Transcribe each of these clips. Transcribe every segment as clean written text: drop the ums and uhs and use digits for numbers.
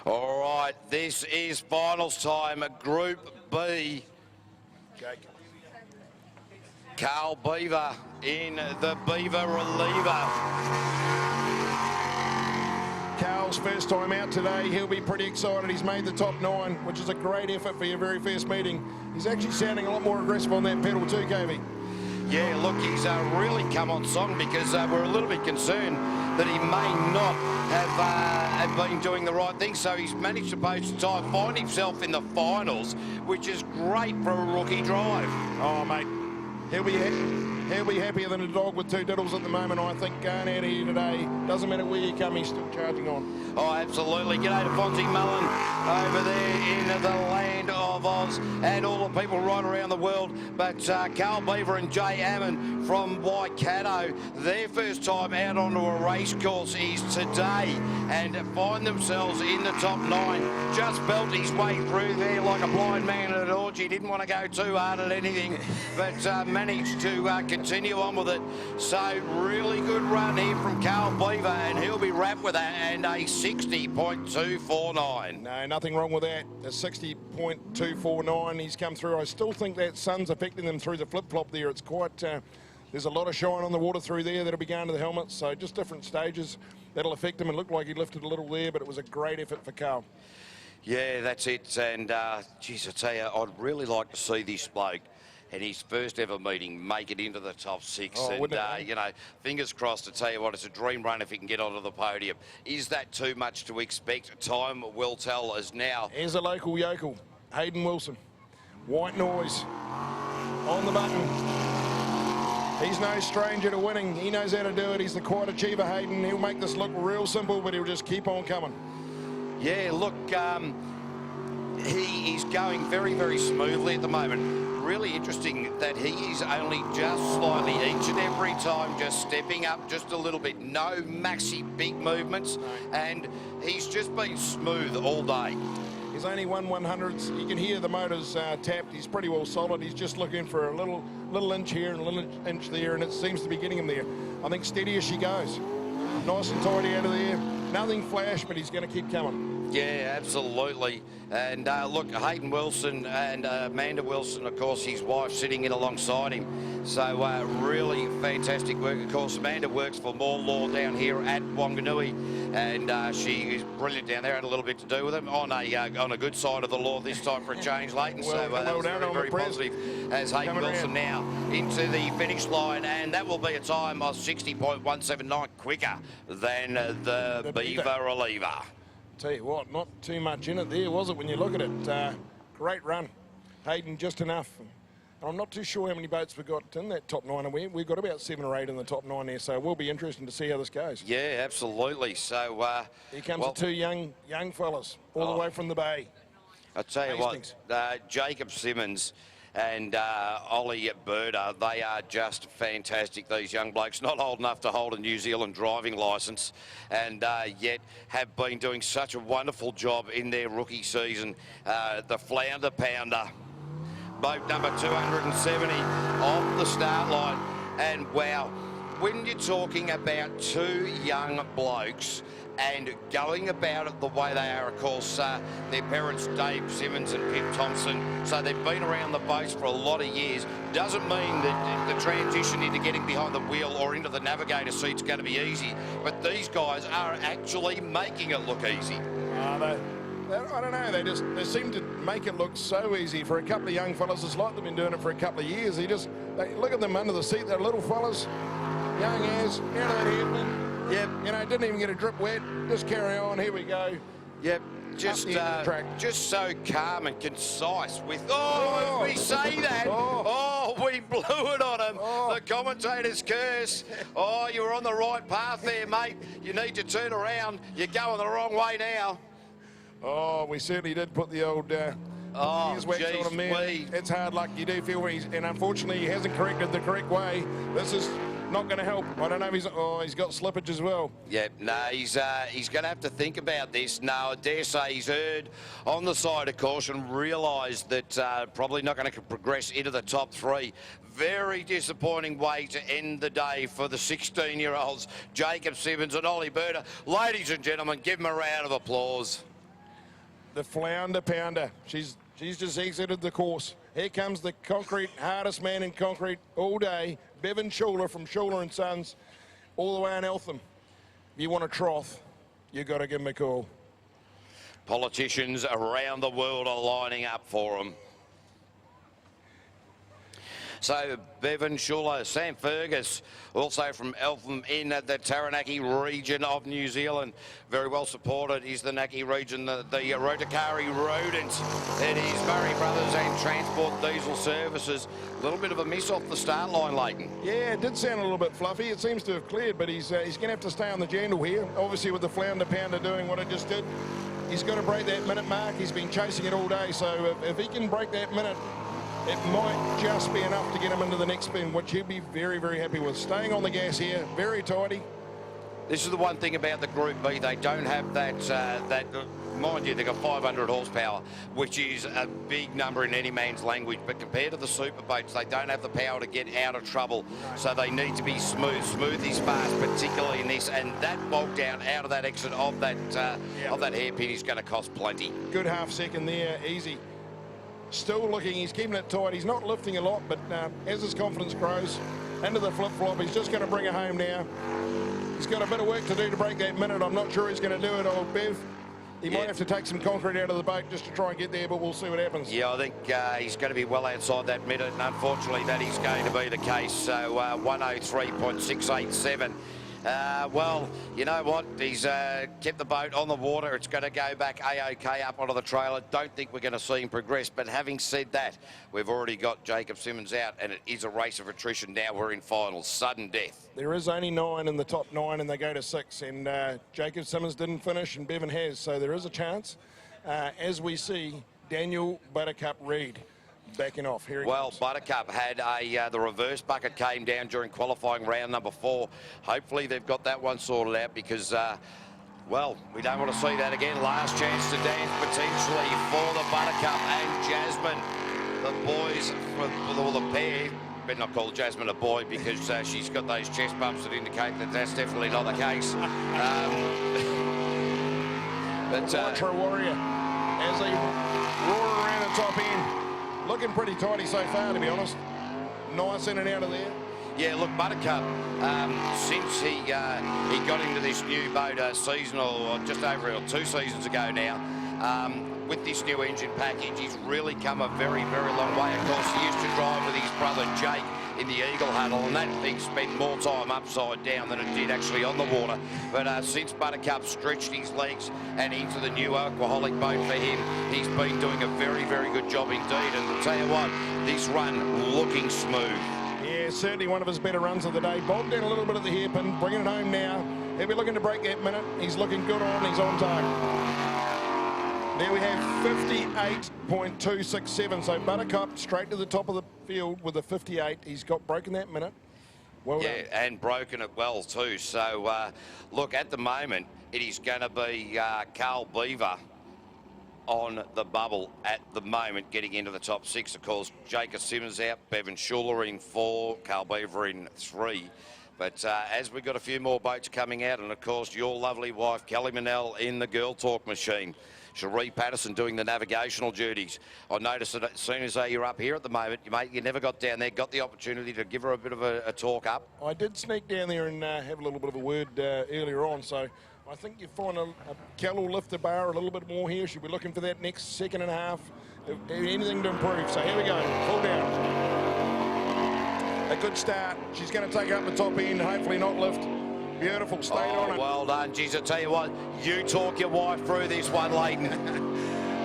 All right, this is finals time, Group B. Carl Beaver in the Beaver reliever. Carl's first time out today. He'll be pretty excited. He's made the top 9, which is a great effort for your very first meeting. He's actually sounding a lot more aggressive on that pedal too, KB. Yeah, look, he's really come on song because we're a little bit concerned that he may not have been doing the right thing. So he's managed to post a time, find himself in the finals, which is great for a rookie drive. Oh, mate, he'll be happier than a dog with 2 diddles at the moment, I think, going out here today. Doesn't matter where you come, he's still charging on. Oh, absolutely. G'day to Fonzie Mullen over there in the land of Oz and all the people right around the world. But Carl Beaver and Jay Ammon from Waikato, their first time out onto a race course is today and find themselves in the top 9. Just belt his way through there like a blind man at an orgy. Didn't want to go too hard at anything, but managed to continue on with it. So really good run here from Carl Beaver, and he'll be wrapped with that and a 60.249. No, nothing wrong with that. A 60.249. He's come through. I still think that sun's affecting them through the flip-flop there. It's quite... there's a lot of shine on the water through there that'll be going to the helmet, so just different stages that'll affect him. It looked like he lifted a little there, but it was a great effort for Carl. Yeah, that's it. And, geez, I tell you, I'd really like to see this bloke and his first ever meeting make it into the top 6. Oh, and, you know, fingers crossed. To tell you what, it's a dream run if he can get onto the podium. Is that too much to expect? Time will tell as now. Here's a local yokel, Hayden Wilson. White noise on the button. He's no stranger to winning. He knows how to do it. He's the quiet achiever, Hayden. He'll make this look real simple, but he'll just keep on coming. Yeah, look, he is going very, very smoothly at the moment. Really interesting that he is only just slightly each and every time just stepping up just a little bit. No maxi big movements, and he's just been smooth all day. He's only 1/100ths. You can hear the motors tapped. He's pretty well solid. He's just looking for a little inch here and a little inch there, and it seems to be getting him there. I think steady as she goes. Nice and tidy out of there. Nothing flash, but he's going to keep coming. Yeah, absolutely. And look, Hayden Wilson and Amanda Wilson, of course, his wife, sitting in alongside him. So really fantastic work. Of course, Amanda works for More Law down here at Wanganui, and she is brilliant down there. Had a little bit to do with him on a good side of the law this time for a change, Leighton. Well, so that was very positive as Hayden Wilson now into the finish line, and that will be a time of 60.179, quicker than the Beaver reliever. Tell you what, not too much in it there, was it, when you look at it? Great run. Hayden, just enough. And I'm not too sure how many boats we've got in that top 9. We've got about 7 or 8 in the top 9 there, so it will be interesting to see how this goes. Yeah, absolutely. So here comes the 2 young fellas, all the way from the Bay. I tell you what, Jacob Simmons and Ollie Berda, they are just fantastic, these young blokes. Not old enough to hold a New Zealand driving licence, and yet have been doing such a wonderful job in their rookie season. The Flounder Pounder, boat number 270 off the start line. And wow, when you're talking about 2 young blokes and going about it the way they are, of course, their parents, Dave Simmons and Pip Thompson, so they've been around the boats for a lot of years. Doesn't mean that the transition into getting behind the wheel or into the navigator seat's going to be easy, but these guys are actually making it look easy. I don't know, they seem to make it look so easy for a couple of young fellas. It's like they've been doing it for a couple of years. They look at them under the seat, they're little fellas, young as, out of that hairpin. Yep, you know, didn't even get a drip wet. Just carry on. Here we go. Yep, just so calm and concise with. Oh, we say that. Oh, we blew it on him. The commentator's curse. Oh, you were on the right path there, mate. You need to turn around. You're going the wrong way now. Oh, we certainly did put the old. Geez, on him there. It's hard luck. You do feel and unfortunately he hasn't corrected the correct way. This is not going to help. I don't know if he's got slippage as well. Yeah, no, he's going to have to think about this. No, I dare say he's heard on the side of caution, realised that probably not going to progress into the top 3. Very disappointing way to end the day for the 16-year-olds, Jacob Simmons and Ollie Berda. Ladies and gentlemen, give them a round of applause. the Flounder Pounder. She's just exited the course. Here comes the concrete, hardest man in concrete all day, Bevan Schuler from Schuler & Sons, all the way in Eltham. If you want a trough, you got to give him a call. Politicians around the world are lining up for him. So Bevan Schuler, Sam Fergus, also from Eltham in the Taranaki region of New Zealand. Very well supported is the Naki region, the Rotakari Rodents. It is Murray Brothers and Transport Diesel Services. A little bit of a miss off the start line, Leighton. Yeah, it did sound a little bit fluffy. It seems to have cleared, but he's going to have to stay on the jandle here. Obviously with the Flounder Pounder doing what it just did, he's got to break that minute mark. He's been chasing it all day, so if he can break that minute, it might just be enough to get him into the next spin, which he'll be very, very happy with. Staying on the gas here, very tidy. This is the one thing about the Group B. They don't have that, mind you, they've got 500 horsepower, which is a big number in any man's language. But compared to the super boats, they don't have the power to get out of trouble. So they need to be smooth. Smooth is fast, particularly in this. And that bog down out of that exit of that, of that hairpin is going to cost plenty. Good half second there, easy. Still looking, he's keeping it tight. He's not lifting a lot, but as his confidence grows, into the flip-flop, he's just going to bring it home now. He's got a bit of work to do to break that minute. I'm not sure he's going to do it, old Bev. He might have to take some concrete out of the boat just to try and get there, but we'll see what happens. Yeah, I think he's going to be well outside that minute, and unfortunately that is going to be the case. So 103.687. Well, you know what? He's kept the boat on the water. It's going to go back A-OK up onto the trailer. Don't think we're going to see him progress. But having said that, we've already got Jacob Simmons out, and it is a race of attrition. Now we're in finals. Sudden death. There is only 9 in the top 9, and they go to 6. And Jacob Simmons didn't finish, and Bevan has. So there is a chance. As we see, Daniel Buttercup Reid backing off. Here he comes. Buttercup had the reverse bucket came down during qualifying round number 4. Hopefully they've got that one sorted out because, well, we don't want to see that again. Last chance to dance potentially for the Buttercup and Jasmine. The boys, well, the pair, better not call Jasmine a boy because she's got those chest bumps that indicate that that's definitely not the case. Ultra Warrior as they roar around the top end. Looking pretty tidy so far, to be honest. Nice in and out of there. Yeah, look, Buttercup, since he got into this new boat seasonal, just over 2 seasons ago now, with this new engine package, he's really come a very, very long way. Of course, he used to drive with his brother Jake in the Eagle Huddle, and that thing spent more time upside down than it did actually on the water. But since Buttercup stretched his legs and into the new alcoholic boat for him, he's been doing a very, very good job indeed. And I'll tell you what, this run looking smooth. Yeah, certainly one of his better runs of the day. Bogged down a little bit at the hairpin, bringing it home now. He'll be looking to break that minute. He's looking good on, he's on time. There we have 58.267. So Buttercup straight to the top of the field with a 58. He's got broken that minute. Well done. And broken it well too. So look, at the moment, it is going to be Carl Beaver on the bubble at the moment, getting into the top 6. Of course, Jacob Simmons out, Bevan Schuler in 4, Carl Beaver in 3. But as we've got a few more boats coming out, and of course, your lovely wife, Kelly Manell, in the Girl Talk machine. Cherie Patterson doing the navigational duties. I noticed that as soon as you're up here at the moment, you never got down there, got the opportunity to give her a bit of a talk up. I did sneak down there and have a little bit of a word earlier on, so I think you find Cal will lift the bar a little bit more here. She'll be looking for that next second and a half. Anything to improve. So here we go, full down. A good start. She's going to take it up the top end, hopefully not lift. Beautiful, stayed on it. Well done, geez, I tell you what, you talk your wife through this one, Leighton.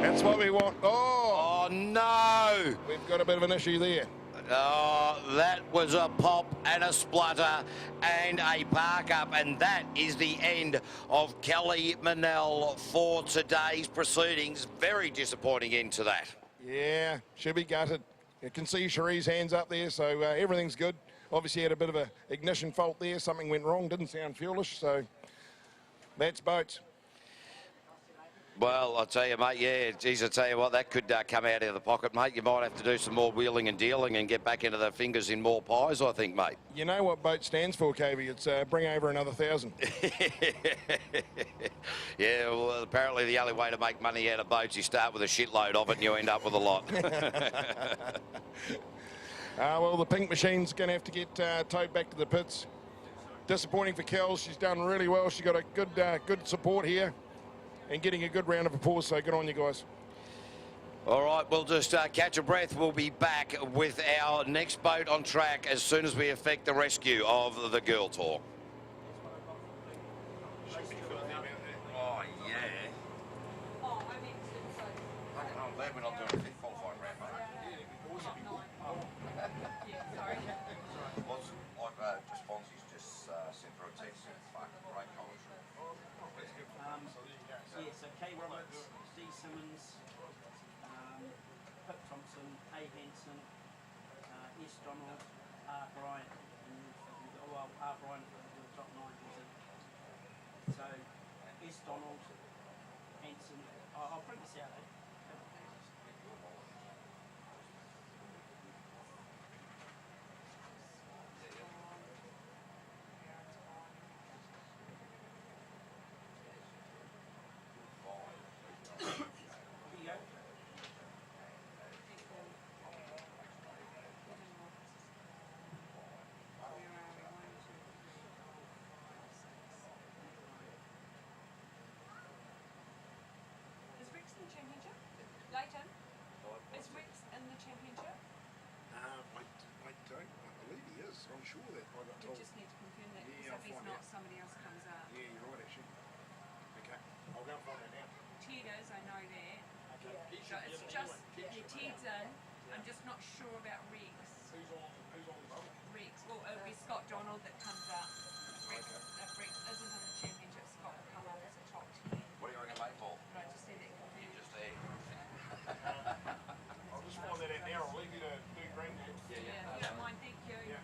That's what we want. Oh, no. We've got a bit of an issue there. Oh, that was a pop and a splutter and a park up, and that is the end of Kelly Manell for today's proceedings. Very disappointing end to that. Yeah, she'll be gutted. You can see Cherie's hands up there, so everything's good. Obviously had a bit of a ignition fault there. Something went wrong. Didn't sound fuelish, so that's boats. Well, I'll tell you, mate, yeah, geez, I'll tell you what, that could come out of the pocket, mate. You might have to do some more wheeling and dealing and get back into the fingers in more pies, I think, mate. You know what boat stands for, Cavey? It's bring over another 1,000. Yeah, well, apparently the only way to make money out of boats, you start with a shitload of it and you end up with a lot. Well, the pink machine's going to have to get towed back to the pits. Disappointing for Kel. She's done really well. She's got a good support here and getting a good round of applause, so good on you guys. All right, we'll just catch a breath. We'll be back with our next boat on track as soon as we effect the rescue of the Girl Tour. Oh, yeah. I'm glad we're not doing a fifth qualifying round, mate. Just Fonzie's just sent through a text and fucking great commentary. Yeah, so Kay Roberts, D Simmons, Pip Thompson, A Henson, S Donald, R Bryant, and well, R Bryant for the top 9 was it. So S Donald, Henson, I'll print this out. I'm sure that I got told. We just need to confirm that, because if he's not, somebody else comes up. Yeah, you're right, actually. Okay, I'll go and find that out. Ted is, I know that. Okay. So it's just, Ted's in. I'm just not sure about Rex. Who's on the boat? Rex, well, it'll be Scott Donald that comes up. Rex, if Rex isn't in the championship, Scott will come up as a top 10. What are you reckon, mate, Paul? But I just need that confirmed. Just there. I'll just find that out now. I'll leave you to do Granddad. Yeah, if you don't mind, thank you. Yeah.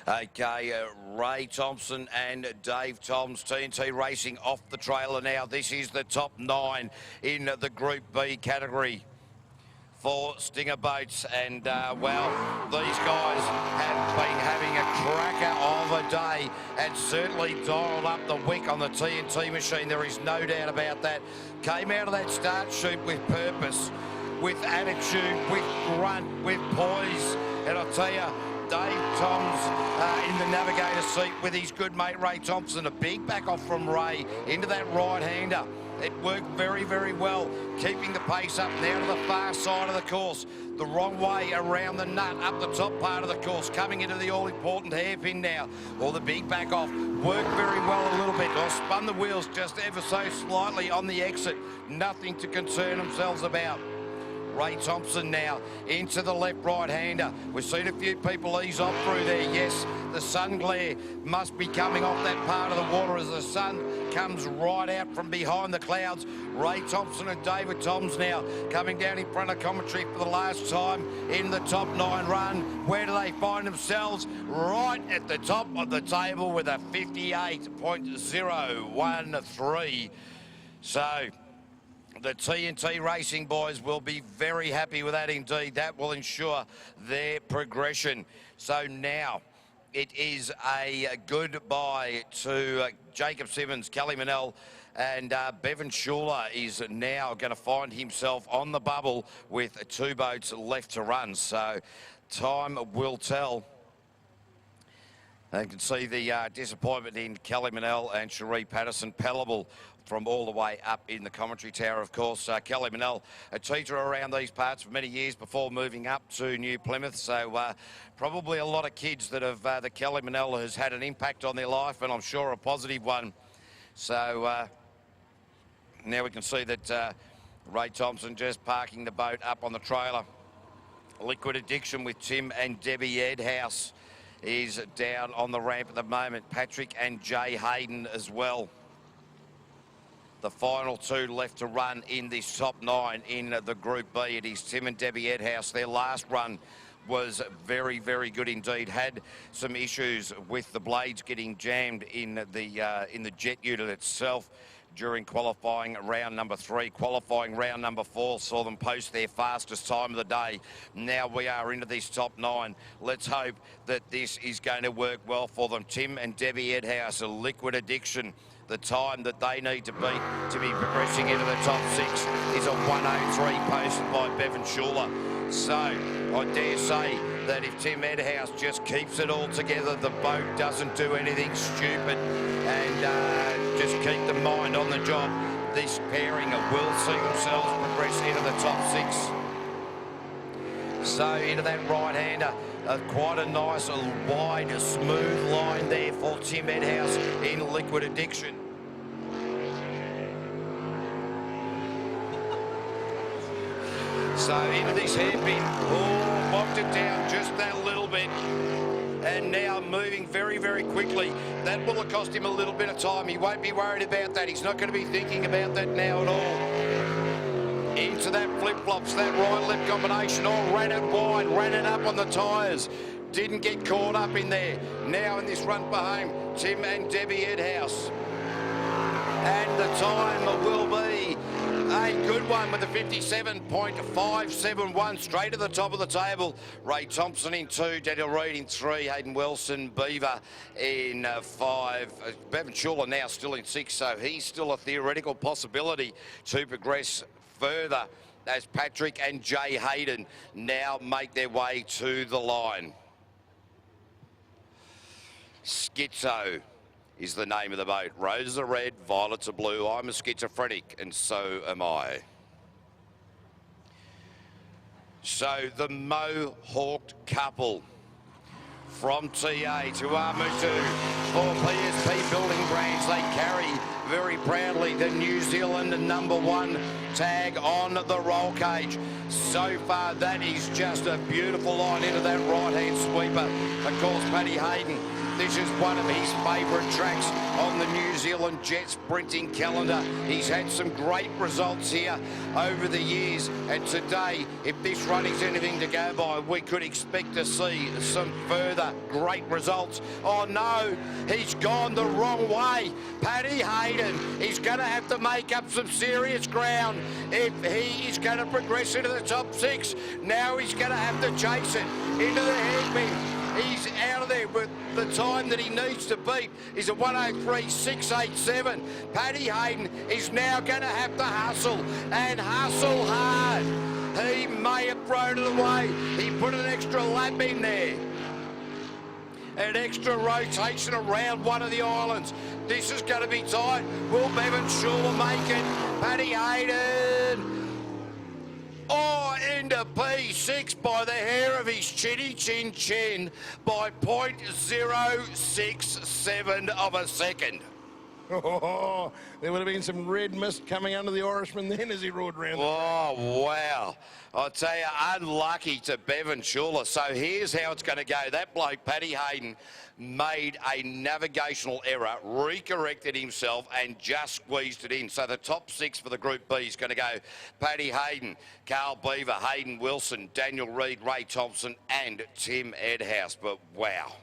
Okay, Ray Thompson and Dave Toms, TNT Racing off the trailer now. This is the top 9 in the Group B category for Stinger boats. And, well, these guys have been having a cracker of a day and certainly dialed up the wick on the TNT machine. There is no doubt about that. Came out of that start chute with purpose, with attitude, with grunt, with poise. And I'll tell you, Dave Toms in the navigator seat with his good mate Ray Thompson. A big back off from Ray into that right-hander. It worked very, very well, keeping the pace up now to the far side of the course. The wrong way around the nut, up the top part of the course, coming into the all-important hairpin now. Well, the big back off worked very well a little bit. Well, spun the wheels just ever so slightly on the exit. Nothing to concern themselves about. Ray Thompson now into the left right-hander. We've seen a few people ease off through there. Yes, the sun glare must be coming off that part of the water as the sun comes right out from behind the clouds. Ray Thompson and David Toms now coming down in front of commentary for the last time in the top 9 run. Where do they find themselves? Right at the top of the table with a 58.013. So the TNT Racing boys will be very happy with that indeed. That will ensure their progression. So now it is a goodbye to Jacob Simmons, Kelly Manel, and Bevan Schuler is now going to find himself on the bubble with 2 boats left to run. So time will tell. You can see the disappointment in Kelly Manel and Cherie Patterson-Pellable from all the way up in the commentary tower, of course. Kelly Manel, a teacher around these parts for many years before moving up to New Plymouth. So probably a lot of kids that have, the Kelly Manel has had an impact on their life, and I'm sure a positive one. So now we can see that Ray Thompson just parking the boat up on the trailer. Liquid Addiction with Tim and Debbie Edhouse is down on the ramp at the moment. Patrick and Jay Hayden as well. The final two left to run in this top 9 in the Group B. It is Tim and Debbie Edhouse. Their last run was very, very good indeed. Had some issues with the blades getting jammed in the jet unit itself during qualifying round number 3. Qualifying round number 4 saw them post their fastest time of the day. Now we are into this top 9. Let's hope that this is going to work well for them. Tim and Debbie Edhouse, a Liquid Addiction. The time that they need to beat to be progressing into the top 6 is a 1:03 posted by Bevan Schuler. So I dare say that if Tim Edhouse just keeps it all together, the boat doesn't do anything stupid, and just keep the mind on the job, this pairing will see themselves progress into the top 6. So into that right-hander, quite a nice, wide, smooth line there for Tim Edhouse in Liquid Addiction. So into this hairpin, bogged it down just that little bit. And now moving very, very quickly. That will have cost him a little bit of time. He won't be worried about that. He's not going to be thinking about that now at all. Into that flip-flops, that right left combination. Oh, ran it wide, ran it up on the tyres. Didn't get caught up in there. Now in this run for home, Tim and Debbie Edhouse. And the time will be a good one with a 57.571 straight to the top of the table. Ray Thompson in 2, Daniel Reid in 3, Hayden Wilson, Beaver in 5. Bevan Schuler now still in 6, so he's still a theoretical possibility to progress further as Patrick and Jay Hayden now make their way to the line. Schizo is the name of the boat. Roses are red, violets are blue. I'm a schizophrenic, and so am I. So the Mohawked couple from TA to Armutu for PSP Building Brands. They carry very proudly the New Zealand #1 tag on the roll cage. So far, that is just a beautiful line into that right-hand sweeper. Of course, Paddy Hayden, this is one of his favourite tracks on the New Zealand jet sprinting calendar. He's had some great results here over the years, and today, if this run is anything to go by, we could expect to see some further great results. Oh no, he's gone the wrong way. Paddy Hayden is going to have to make up some serious ground if he is going to progress into the top 6. Now he's going to have to chase it into the hairpin. He's out of there, but the time that he needs to beat is a 1:03.687. Paddy Hayden is now going to have to hustle, and hustle hard. He may have thrown it away. He put an extra lap in there. An extra rotation around one of the islands. This is going to be tight. Will Bevan Schuler make it? Paddy Hayden. Oh, into P6 by the hair of his chinny chin chin by 0.067 of a second. Oh, there would have been some red mist coming under the Irishman then as he roared round. Oh, wow. I'll tell you, unlucky to Bevan Schuler. So here's how it's going to go. That bloke, Paddy Hayden, made a navigational error, recorrected himself, and just squeezed it in. So the top 6 for the Group B is going to go Paddy Hayden, Carl Beaver, Hayden Wilson, Daniel Reid, Ray Thompson, and Tim Edhouse. But wow.